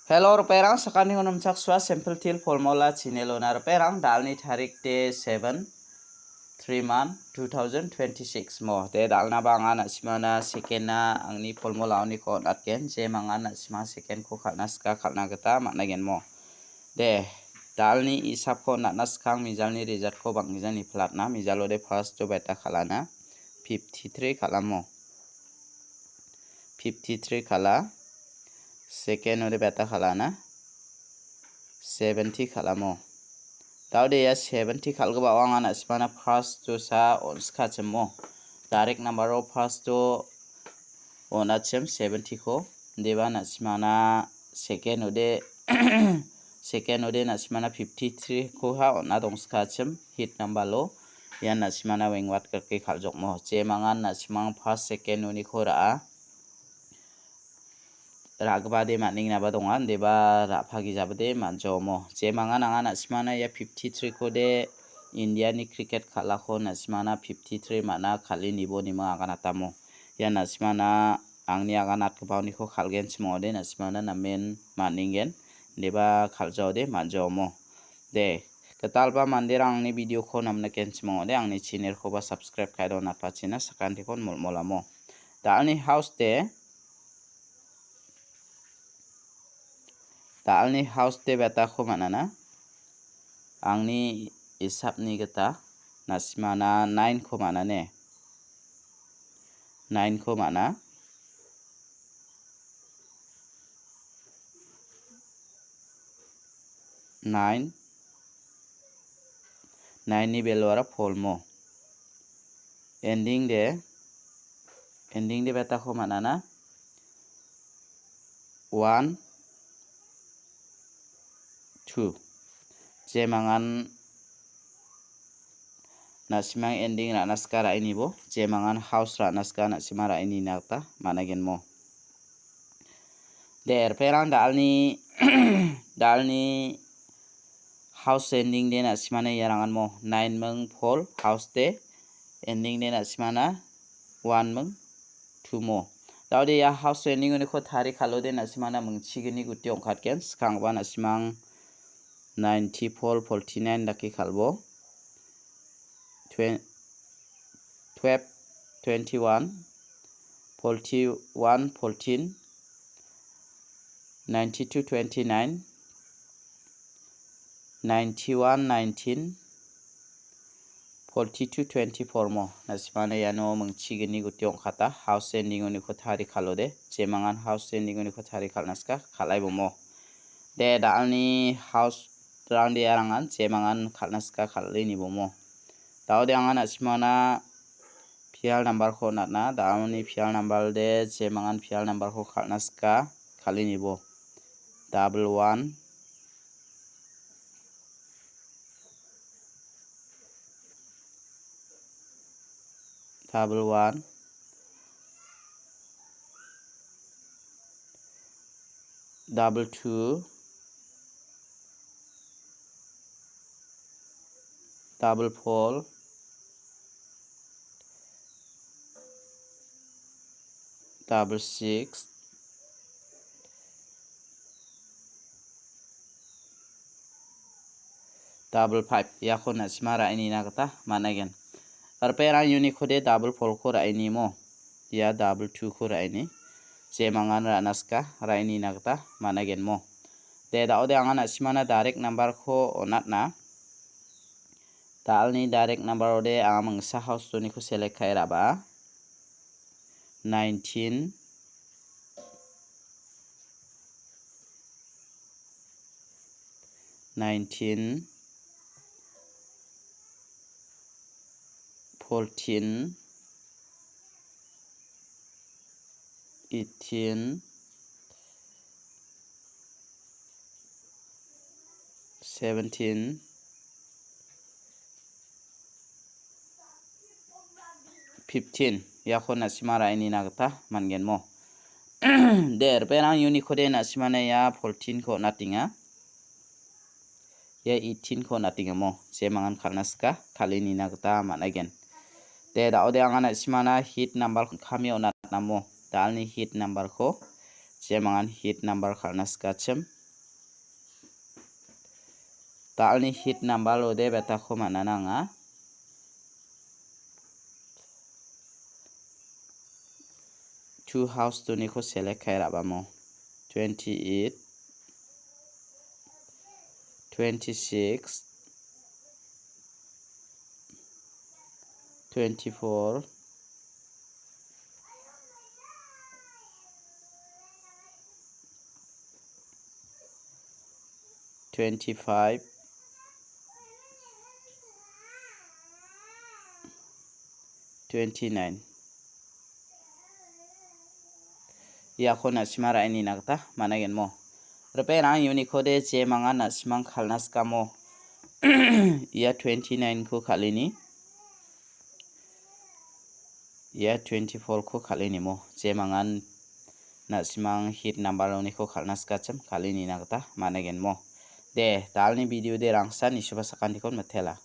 Hello perang sakani ngonum chakswa simple til formula chinelonar perang dalni tarik de 7 3 month 2026 mo te dalna bangan asmana sekena angni formula ni ko atken je mangan asma seken ko khalnaska khalna gata maknagen mo de dalni isap ko nanas khang mijalni result ko bangjani flatna mijalo de first to beta khalana 53 khalamo 53 khala second ode beta khalana 70 khalamo taude ya 70 khalgo bawang ana spana first to sa on skachemo direct number of first to on achem 70 ko debana smana second ode second ode na smana 53 ko ha on adong skachem hit number lo ya na smana wengwat ke khaljok mo che mangan na smang first second uni khora Ragbade maning na badongan deba rapagi jabade manjomo jemangan angan asmana ya 53 kode India ni cricket khala ko nasmana 53 mana khali nibo ni ma agan atamo ya nasmana angni agan atbawni ko khalgen smode nasmana namen maningen deba khaljode manjomo de ketalba mandirang ni video ko namna ken smode angni channel ko ba subscribe kaidon apachina sakanti kon molamo dalni house de Talni house te beta ko manana angni isapni gata nasmana 9 ko manane 9 ko mana 9 ni belwara polmo ending de beta ko manana 1 2 jemangan nasimang ending ra naskara ini bo jemangan house ra naska nasimara ini nakta managen mo der perang dalni house ending de nasimana yarangan mo 9 meng phol house de ending de nasimana 1 meng 2 mo daude ya house ending ni ko thari khalo de nasimana mungchigini guti ongkhatken skangba nasimang 94 49 daki khalbo 12 21 41 14 92 29 91 19 42 24 mo nasmana yano mungchigini guti ongkhata house ending ni ko thari khalode jemangan house ending ni ko thari khalnaska khalaibo mo de dalni house Rang dia rangan jemangan khalnaska khalini bomo daude angan asmana pial number ko natna dauni pial number de jemangan pial number ko khalnaska khalini bo 11 2 double 4 double 6 double 5 yakon asmara ini nakata managen perang uni khode double 4 ko ra ini mo ya double 2 ko ra ini jemangan ra naska ra ini nakata managen mo de daude angan asmana direct number ko onatna Talni direct number ode amang sa house to ni ko select khaira ba 19 14 18 17 15 yakon nasimara ini nakta mangen mo der perang uni khode nasimana ya 14 ko natinga ya 18 ko natinga mo jemangan khalnaska khalini nakta managen de daude angana nasimana hit number khami onatna mo dalni hit number ko jemangan hit number khalnaska chem Talni hit number lo de beta ko mana nanga. Two house to ni ko select kai rabamo. 28, 26, 24, 25, 29. Ya ko na simara ini nakta managen mo. Rupe rang uniko de je manga na simang khalnas kamo. Ya 29 ko khalini. Ya 24 ko khalini mo. Je mangan na simang hit number lo ni ko khalnas kacham khalini nakta managen mo. De talni video de rangsa ni suba sakan dikon matela.